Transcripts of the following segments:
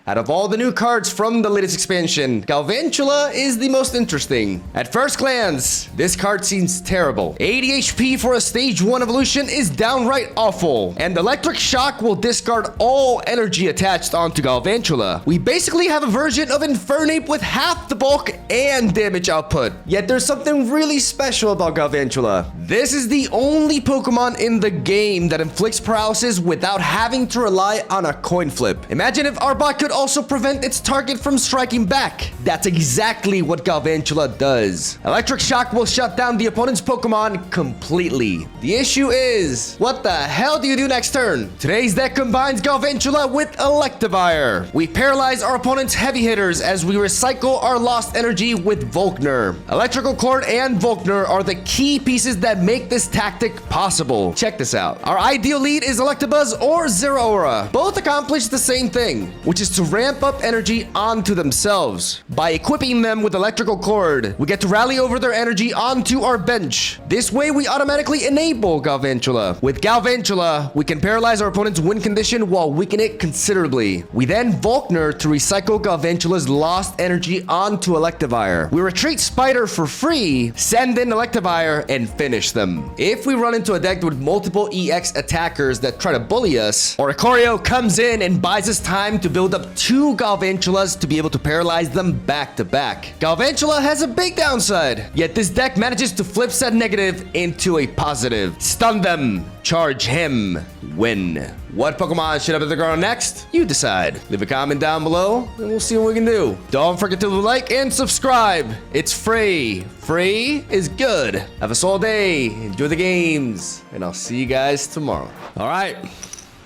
Out of all the new cards from the latest expansion, Galvantula is the most interesting. At first glance, this card seems terrible. 80 HP for a stage 1 evolution is downright awful, and Electric Shock will discard all energy attached onto Galvantula. We basically have a version of Infernape with half the bulk and damage output. Yet there's something really special about Galvantula. This is the only Pokemon in the game that inflicts paralysis without having to rely on a coin flip. Imagine if Arbok could also prevent its target from striking back. That's exactly what Galvantula does. Electric Shock will shut down the opponent's Pokemon completely. The issue is, what the hell do you do next turn? Today's deck combines Galvantula with Electivire. We paralyze our opponent's heavy hitters as we recycle our lost energy with Volkner. Electrical Cord and Volkner are the key pieces that make this tactic possible. Check this out. Our ideal lead is Electabuzz or Zeraora. Both accomplish the same thing, which is to ramp up energy onto themselves. By equipping them with Electrical Cord, we get to rally over their energy onto our bench. This way, we automatically enable Galvantula. With Galvantula, we can paralyze our opponent's win condition while weaken it considerably. We then Volkner to recycle Galvantula's lost energy onto Electivire. We retreat Spider for free, send in Electivire, and finish them. If we run into a deck with multiple EX attackers that try to bully us, or Ikorio comes in and buys us time to build up 2 Galvantulas to be able to paralyze them back to back. Galvantula has a big downside, yet this deck manages to flip said negative into a positive. Stun them, charge him, win. What Pokemon should I put the ground next? You decide. Leave a comment down below and we'll see what we can do. Don't forget to like and subscribe. It's free. Free is good. Have a solid day. Enjoy the games. And I'll see you guys tomorrow. All right,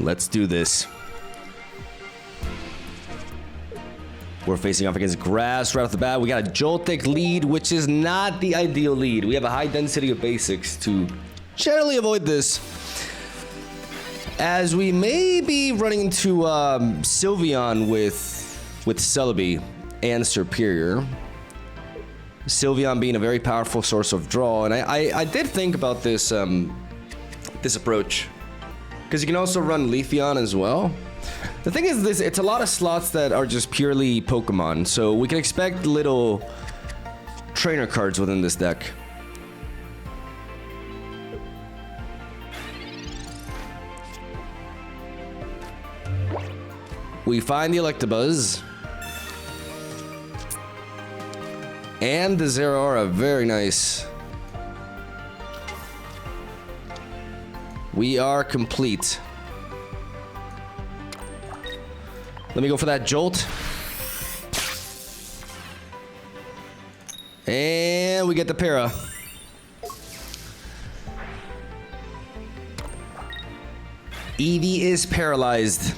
let's do this. We're facing off against Grass right off the bat. We got a Joltik lead, which is not the ideal lead. We have a high density of basics to generally avoid this, as we may be running into Sylveon with Celebi and Superior. Sylveon being a very powerful source of draw, and I did think about this this approach, because you can also run Leafeon as well. The thing is this, it's a lot of slots that are just purely Pokemon, so we can expect little trainer cards within this deck. We find the Electabuzz. And the Zeraora, very nice. We are complete. Let me go for that Jolt. And we get the para. Eevee is paralyzed.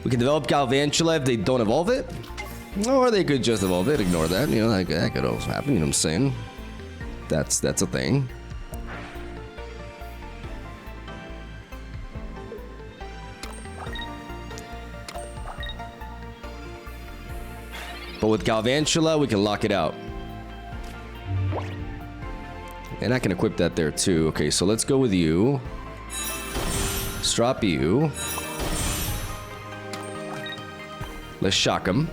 We can develop Galvantula if they don't evolve it. Or they could just evolve it, ignore that. You know, that could also happen, you know what I'm saying? That's a thing. But with Galvantula, we can lock it out. And I can equip that there too. Okay, so let's go with you. Strop you. Let's shock him.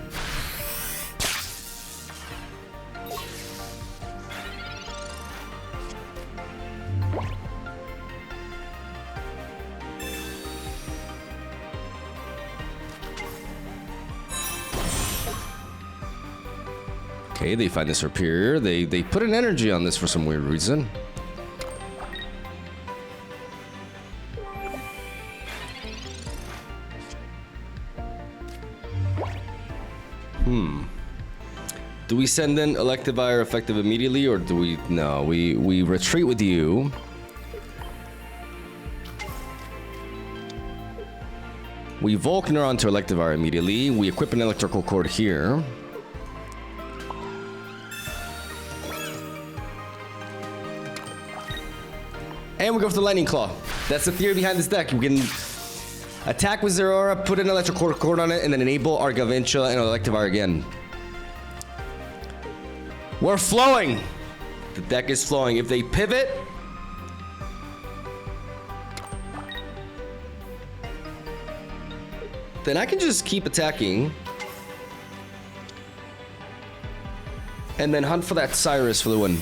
Okay, they find the Superior. They put an energy on this for some weird reason. Do we send in Electivire effective immediately, or do we? No, we retreat with you. We Volkner onto Electivire immediately. We equip an Electrical Cord here. And we go for the Lightning Claw. That's the theory behind this deck. We can attack with Zeraora, put an Electrical Cord on it, and then enable our Galvantula and Electivire again. We're flowing. The deck is flowing. If they pivot, then I can just keep attacking. And then hunt for that Cyrus for the win.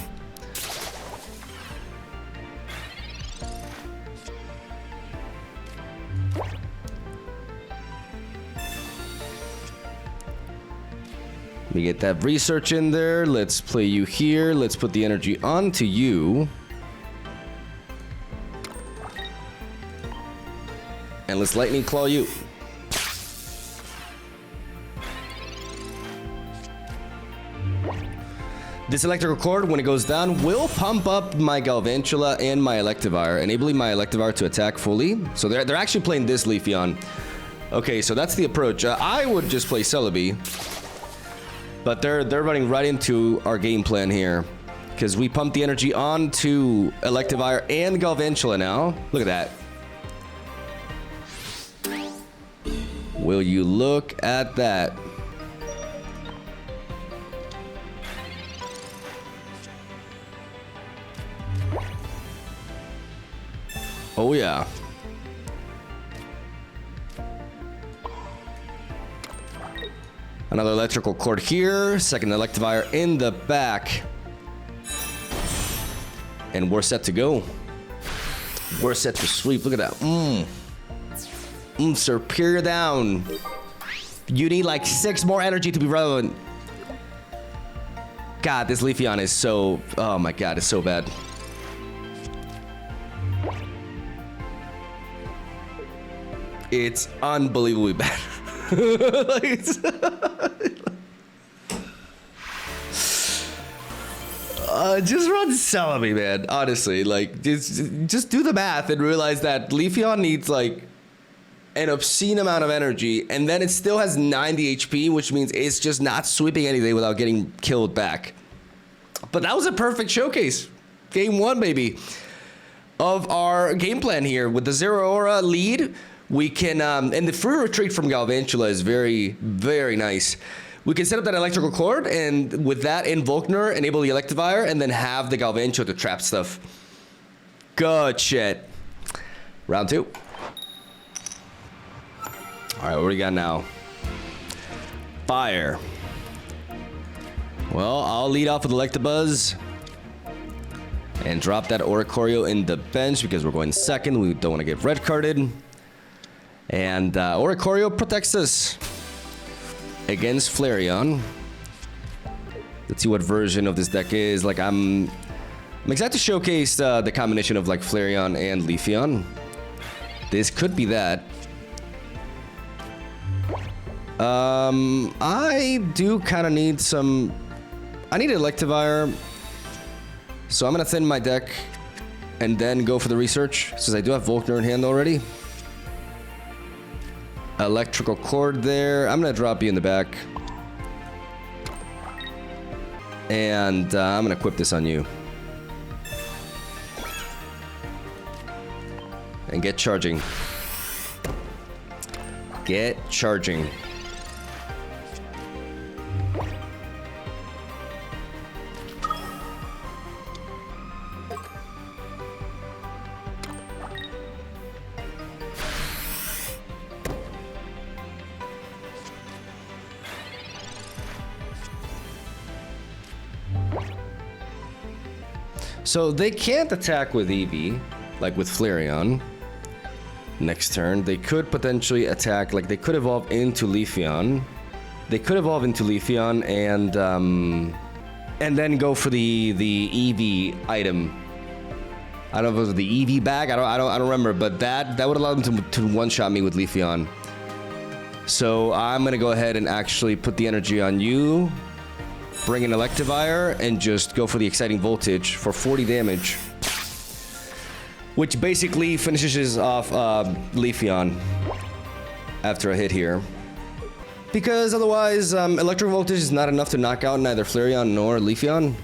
Let me get that research in there. Let's play you here. Let's put the energy onto you. And let's lightning claw you. This electrical cord, when it goes down, will pump up my Galvantula and my Electivire, enabling my Electivire to attack fully. So they're actually playing this Leafeon. Okay, so that's the approach. I would just play Celebi. But they're running right into our game plan here. Because we pump the energy onto Electivire and Galvantula now. Look at that. Will you look at that? Oh yeah. Another electrical cord here. Second Electivire in the back. And we're set to go. We're set to sweep. Look at that. Superior down. You need like 6 more energy to be relevant. God, this Leafeon is so... Oh my god, it's so bad. It's unbelievably bad. Like just run Celebi, man. Honestly, like just do the math and realize that Leafeon needs like an obscene amount of energy, and then it still has 90 HP, which means it's just not sweeping anything without getting killed back. But that was a perfect showcase. Game 1, baby, of our game plan here with the Zero Aura lead. We can, and the free retreat from Galvantula is very, very nice. We can set up that electrical cord, and with that, Invulkner, enable the Electivire, and then have the Galvantula to trap stuff. Good shit. Round 2. All right, what do we got now? Fire. Well, I'll lead off with Electabuzz. And drop that Oricorio in the bench because we're going second. We don't want to get red carded. And Oricorio protects us against Flareon. Let's see what version of this deck is. Like I'm excited to showcase the combination of like Flareon and Leafeon. This could be that. I do kind of need some... I need Electivire. So I'm going to thin my deck and then go for the research, since I do have Volkner in hand already. Electrical cord there. I'm going to drop you in the back. And I'm going to equip this on you. And get charging. Get charging. So they can't attack with Eevee, like with Flareon. Next turn, they could potentially attack, like they could evolve into Leafeon. They could evolve into Leafeon and then go for the Eevee item. I don't know if it was the Eevee bag. I don't remember, but that would allow them to one-shot me with Leafeon. So I'm gonna go ahead and actually put the energy on you. Bring an Electivire and just go for the Exciting Voltage for 40 damage. Which basically finishes off Leafeon after a hit here. Because otherwise, Electric Voltage is not enough to knock out neither Flareon nor Leafeon.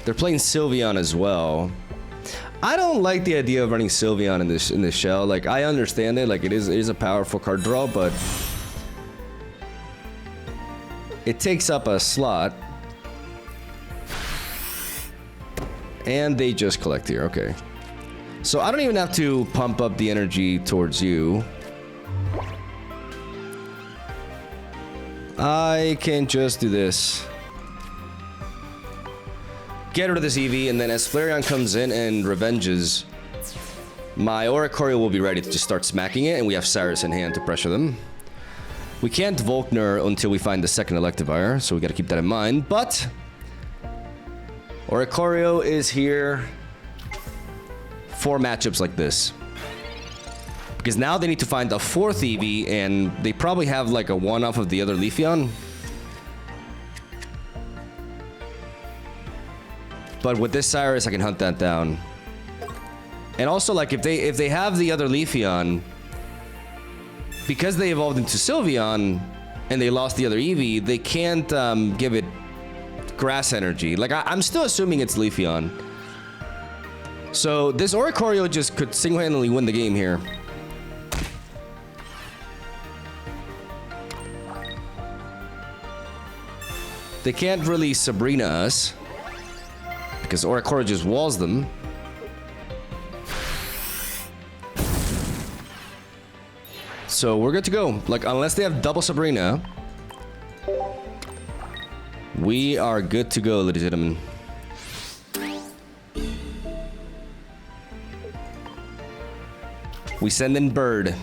They're playing Sylveon as well. I don't like the idea of running Sylveon in this shell. Like, I understand it. Like, it is a powerful card draw, but It takes up a slot. And they just collect here, okay. So I don't even have to pump up the energy towards you. I can just do this. Get rid of this EV, and then as Flareon comes in and revenges, my Oricorio will be ready to just start smacking it, and we have Cyrus in hand to pressure them. We can't Volkner until we find the second Electivire, so we gotta keep that in mind, but Oricorio is here for matchups like this. Because now they need to find a fourth EV, and they probably have like a one-off of the other Leafeon. But with this Cyrus, I can hunt that down. And also, like, if they have the other Leafeon, because they evolved into Sylveon and they lost the other Eevee, they can't give it grass energy. Like, I'm still assuming it's Leafeon. So this Oricorio just could single-handedly win the game here. They can't really Sabrina us, because Oricorio just walls them. So we're good to go. Like, unless they have double Sabrina, we are good to go, ladies and gentlemen. We send in Bird.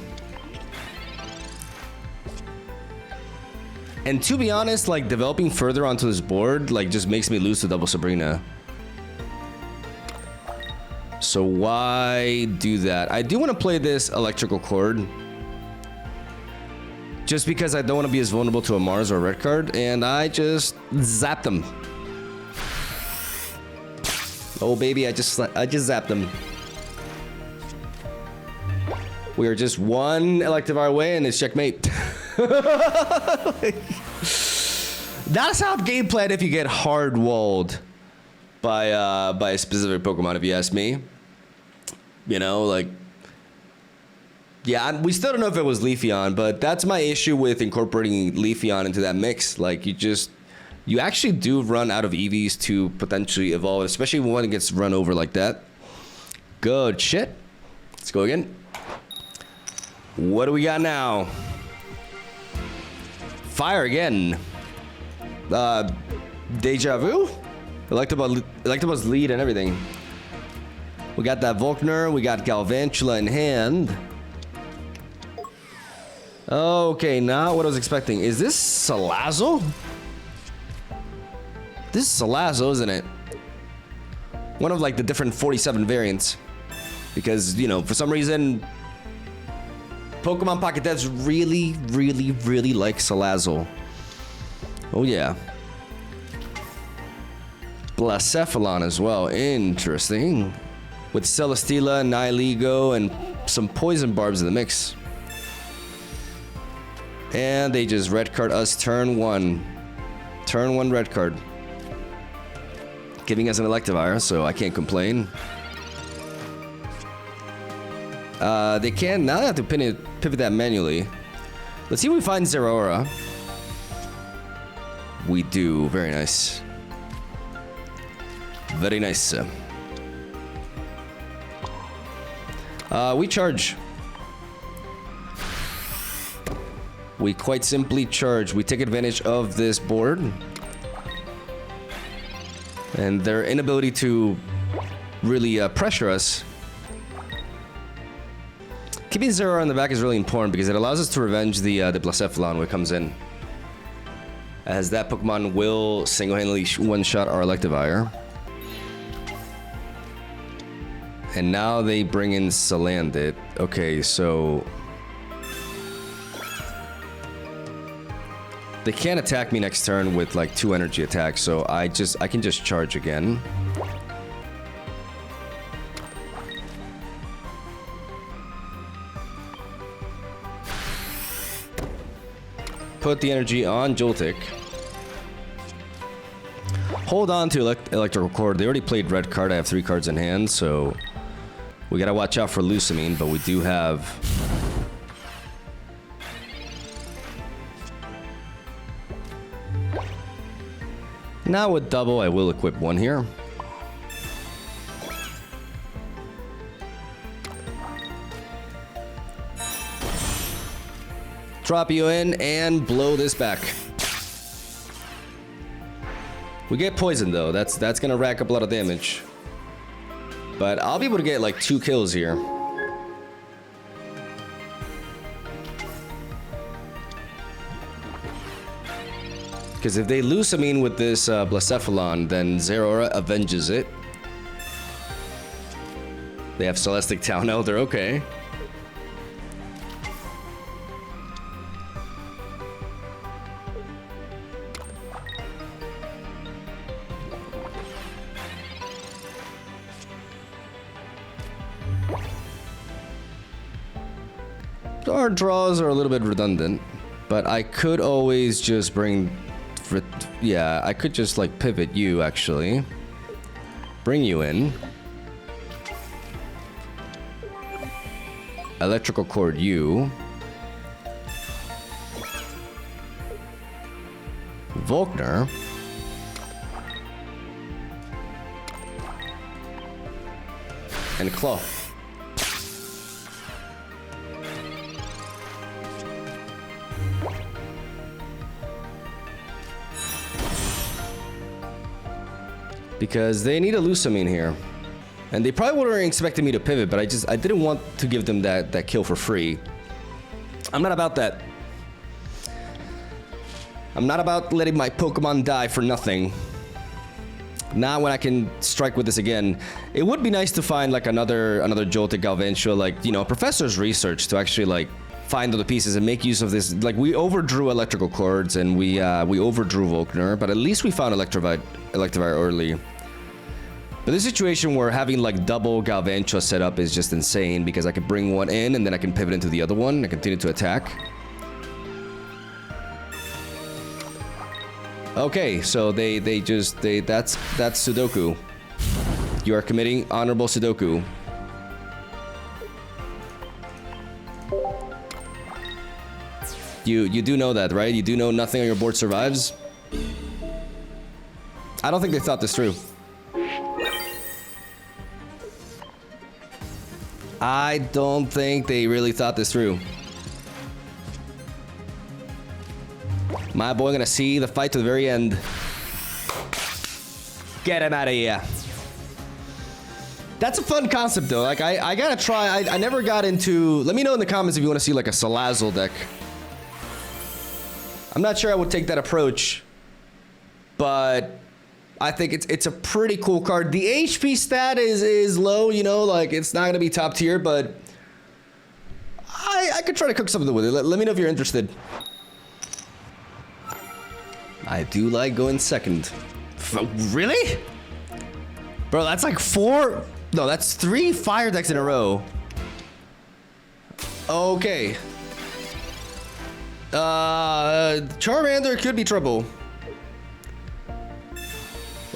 And to be honest, like, developing further onto this board, like, just makes me lose to double Sabrina. So why do that? I do want to play this Electrical Cord, just because I don't want to be as vulnerable to a Mars or a red card, and I just zapped them. Oh baby, I just zapped them. We are just one Electivire away, and it's checkmate. That's how game plan if you get hard walled by a specific Pokemon, if you ask me. You know, like, yeah, we still don't know if it was Leafeon, but that's my issue with incorporating Leafeon into that mix. Like, you actually do run out of EVs to potentially evolve, especially when one gets run over like that. Good shit. Let's go again. What do we got now? Fire again. Deja Vu? Electabuzz lead and everything. We got that Volkner. We got Galvantula in hand. Okay, not what I was expecting. Is this Salazzle? This is Salazzle, isn't it? One of, like, the different 47 variants. Because, you know, for some reason, Pokemon Pocket devs really, really, really like Salazzle. Oh, yeah. Blacephalon as well. Interesting. With Celesteela, Nihilego, and some Poison Barbs in the mix. And they just red card us turn one. Turn one red card. Giving us an Electivire, so I can't complain. They can, now they have to pivot that manually. Let's see if we find Zeraora. We do, very nice. Very nice. We charge. We quite simply charge. We take advantage of this board and their inability to really pressure us. Keeping Zeraora in the back is really important because it allows us to revenge the Blacephalon when it comes in, as that Pokemon will single-handedly one-shot our Electivire. And now they bring in Salandit. Okay, so they can't attack me next turn with like 2 energy attacks, so I can just charge again. Put the energy on Joltik. Hold on to Electrical Cord. They already played red card. I have 3 cards in hand, so we gotta watch out for Lusamine, but we do have Now with double, I will equip one here. Drop you in and blow this back. We get poisoned though. That's gonna rack up a lot of damage. But I'll be able to get like 2 kills here. Because if they Lusamine with this Blacephalon, then Zeraora avenges it. They have Celestic Town Elder, okay. Our draws are a little bit redundant, but I could always just bring... Yeah, I could just like pivot you actually. Bring you in. Electrical cord you. Volkner. And Claw. Because they need a Lusamine here. And they probably weren't expecting me to pivot, but I didn't want to give them that kill for free. I'm not about that. I'm not about letting my Pokemon die for nothing. Not when I can strike with this again. It would be nice to find like another Joltik Galvantula, like, you know, Professor's research to actually like find all the pieces and make use of this. Like, we overdrew electrical cords and we overdrew Volkner, but at least we found Electivire early. But this situation where having like double Galvantula set up is just insane because I could bring one in and then I can pivot into the other one and continue to attack. Okay, so that's Sudoku. You are committing honorable Sudoku. You do know that, right? You do know nothing on your board survives? I don't think they thought this through. I don't think they really thought this through. My boy gonna see the fight to the very end. Get him out of here. That's a fun concept though. Like, I gotta try. I never got into... Let me know in the comments if you want to see like a Salazzle deck. I'm not sure I would take that approach, but I think it's a pretty cool card. The HP stat is low, you know, like it's not gonna be top tier, but I could try to cook something with it. Let me know if you're interested. I do like going second. Really? Bro, that's like 4... No, that's 3 fire decks in a row. Okay. Charmander could be trouble.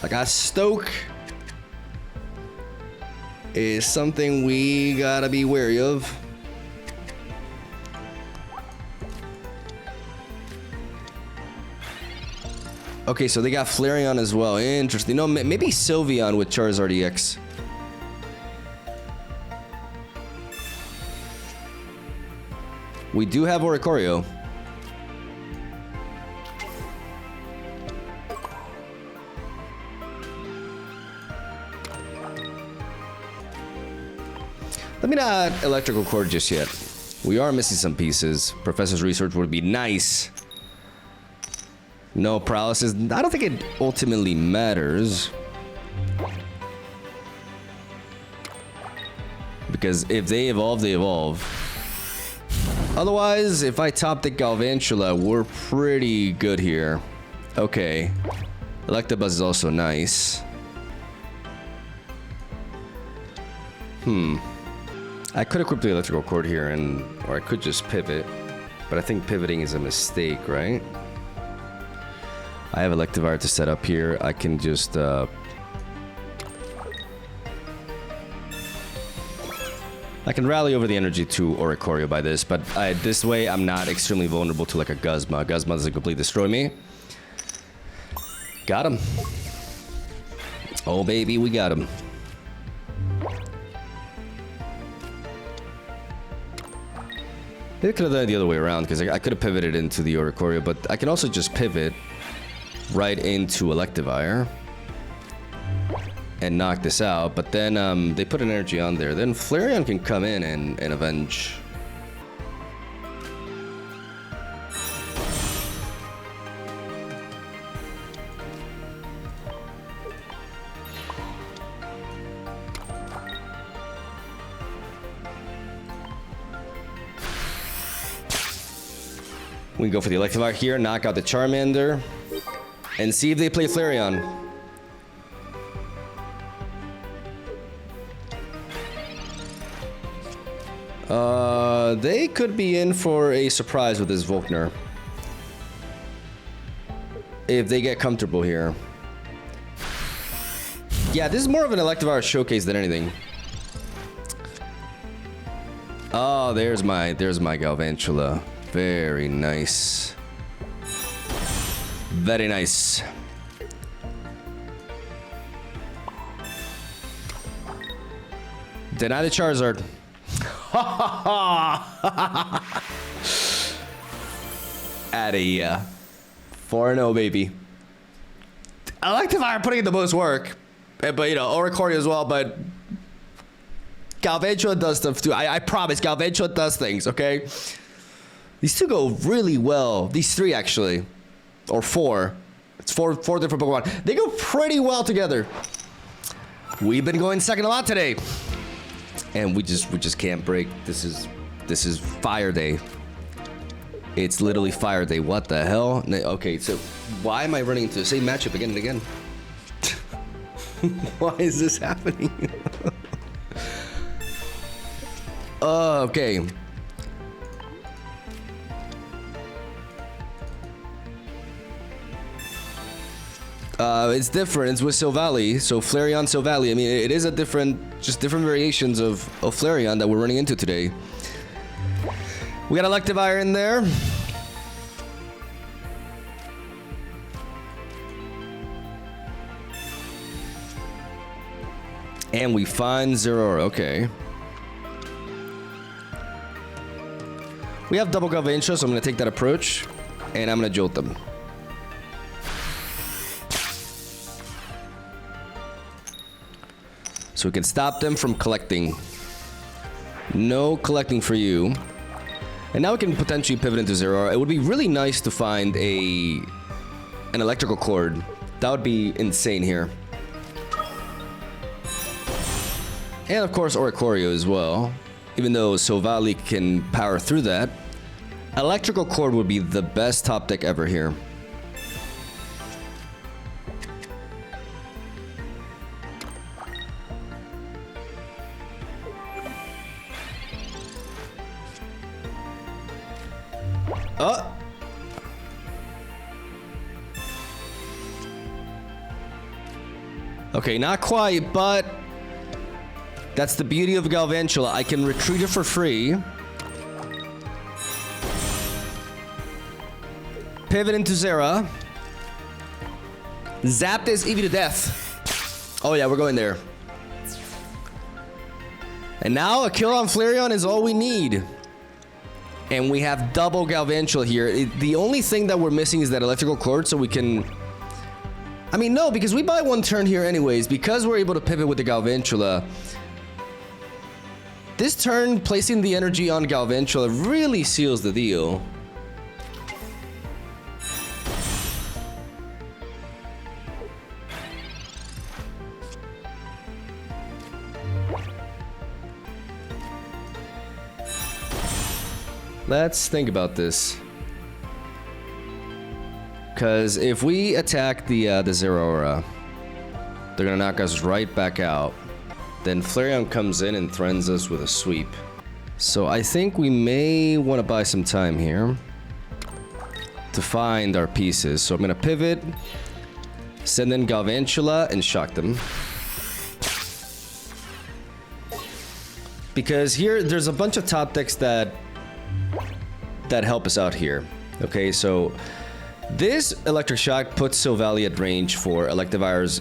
Like a Stoke is something we gotta be wary of. Okay, so they got Flareon as well. Interesting. No, maybe Sylveon with Charizard EX. We do have Oricorio. Let me not electrical cord just yet. We are missing some pieces. Professor's research would be nice. No paralysis. I don't think it ultimately matters. Because if they evolve, they evolve. Otherwise, if I top the Galvantula, we're pretty good here. Okay. Electabuzz is also nice. I could equip the electrical cord here, or I could just pivot. But I think pivoting is a mistake, right? I have Electivire to set up here. I can just... I can rally over the energy to Oricorio by this, but this way I'm not extremely vulnerable to like a Guzma. Guzma doesn't completely destroy me. Got him. Oh, baby, we got him. It could have done it the other way around, because I could have pivoted into the Oricorio, but I can also just pivot right into Electivire and knock this out. But then they put an energy on there. Then Flareon can come in and avenge. We can go for the Electivire here, knock out the Charmander, and see if they play Flareon. They could be in for a surprise with this Volkner. If they get comfortable here. Yeah, this is more of an Electivire showcase than anything. Oh, there's my Galvantula. Very nice. Very nice. Deny the Charizard. Outta here. 4-0, baby. Electivire putting in the most work. But, you know, Oricorio as well, but Galvantula does stuff too. I promise, Galvantula does things, okay? These two go really well. These three, actually. Or four. It's four different Pokemon. They go pretty well together. We've been going second a lot today. And we just can't break. This is Fire Day. It's literally Fire Day. What the hell? Okay, so why am I running into the same matchup again and again? Why is this happening? Okay. It's different. It's with Silvally. So Flareon, Silvally. I mean, it is a different variations of Flareon that we're running into today. We got Electivire in there. And we find Zeraora. Okay. We have double Galvantula, so I'm going to take that approach. And I'm going to Jolt them. So we can stop them from collecting. No collecting for you. And now we can potentially pivot into Zeraora. It would be really nice to find an electrical cord. That would be insane here. And of course Oricorio as well. Even though Silvally can power through that. Electrical cord would be the best top deck ever here. Okay, not quite, but that's the beauty of Galvantula. I can retreat it for free. Pivot into Zera. Zap this Eevee to death. Oh yeah, we're going there. And now a kill on Flareon is all we need. And we have double Galvantula here. The only thing that we're missing is that electrical cord, so we can... I mean, no, because we buy one turn here anyways. Because we're able to pivot with the Galvantula. This turn, placing the energy on Galvantula really seals the deal. Let's think about this. Because if we attack the Zeraora, they're gonna knock us right back out. Then Flareon comes in and threatens us with a sweep. So I think we may want to buy some time here to find our pieces. So I'm gonna pivot, send in Galvantula, and shock them. Because here, there's a bunch of top decks that help us out here. Okay, so This Electric Shock puts Silvally at range for Electivire's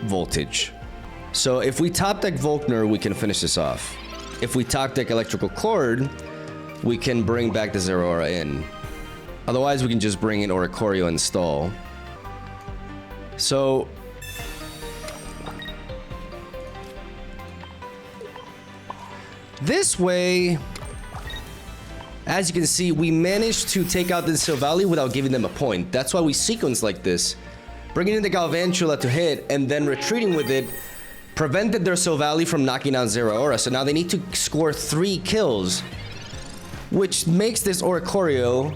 Voltage. So if we top deck Volkner, we can finish this off. If we top deck Electrical Cord, we can bring back the Zeraora in. Otherwise, we can just bring in Oricorio and stall. So... this way, as you can see, we managed to take out this Silvally without giving them a point. That's why we sequence like this. Bringing in the Galvantula to hit and then retreating with it prevented their Silvally from knocking out Zeraora. So now they need to score 3 kills, which makes this Oricorio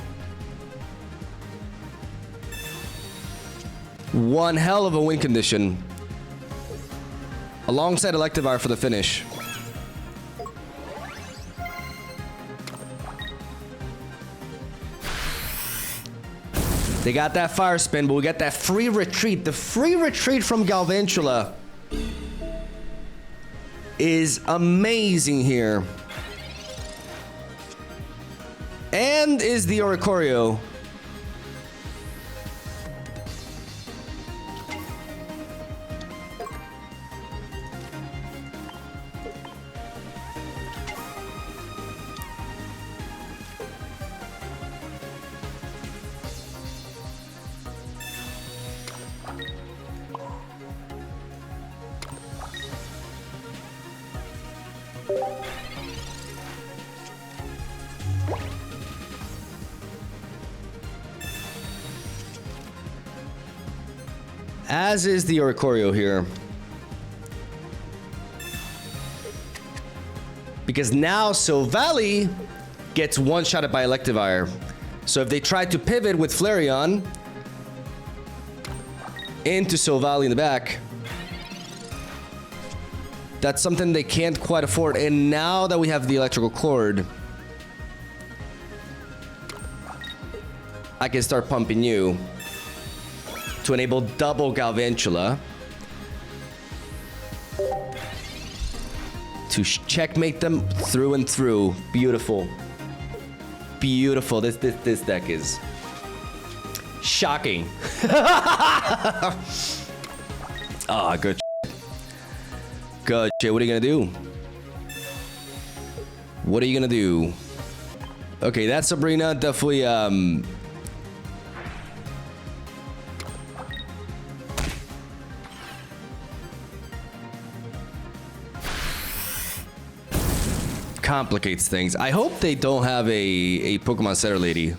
one hell of a win condition. Alongside Electivire for the finish. They got that fire spin, but we got that free retreat. The free retreat from Galvantula is amazing here. And is the Oricorio. As is the Oricorio here. Because now Silvally gets one-shotted by Electivire. So if they try to pivot with Flareon into Silvally in the back, that's something they can't quite afford. And now that we have the Electrical Cord, I can start pumping you to enable double Galvantula to checkmate them through and through. Beautiful. Beautiful. This deck is shocking. Ah, good shit. Good shit. What are you gonna do? What are you gonna do? Okay, that Sabrina definitely complicates things. I hope they don't have a Pokemon Center Lady.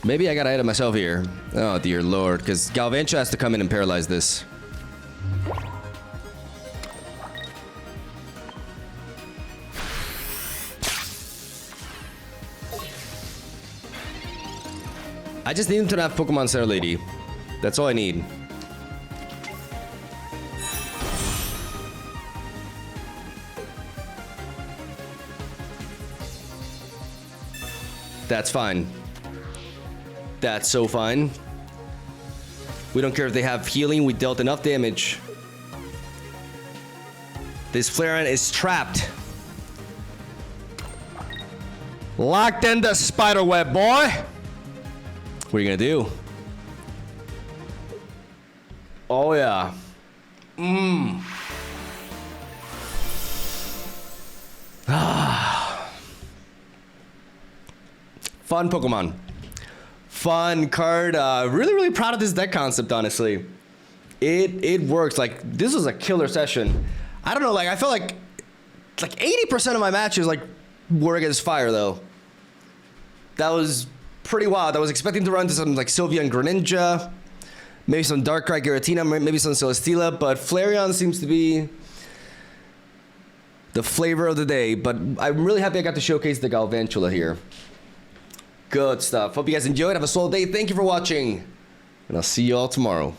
Maybe I gotta edit myself here. Oh dear lord, because Galvantula has to come in and paralyze this. I just need him to have Pokemon Center Lady. That's all I need. That's fine. That's so fine. We don't care if they have healing. We dealt enough damage. This Flareon is trapped. Locked in the spider web, boy. What are you gonna do? Oh yeah. Fun Pokemon. Fun card. Really proud of this deck concept, honestly. It works. Like, this was a killer session. I don't know, like, I felt like 80% of my matches, like, were against fire, though. That was pretty wild. I was expecting to run into some, like, Sylvia and Greninja. Maybe some Darkrai Giratina, maybe some Celesteela, but Flareon seems to be the flavor of the day. But I'm really happy I got to showcase the Galvantula here. Good stuff. Hope you guys enjoyed. Have a swell day. Thank you for watching. And I'll see you all tomorrow.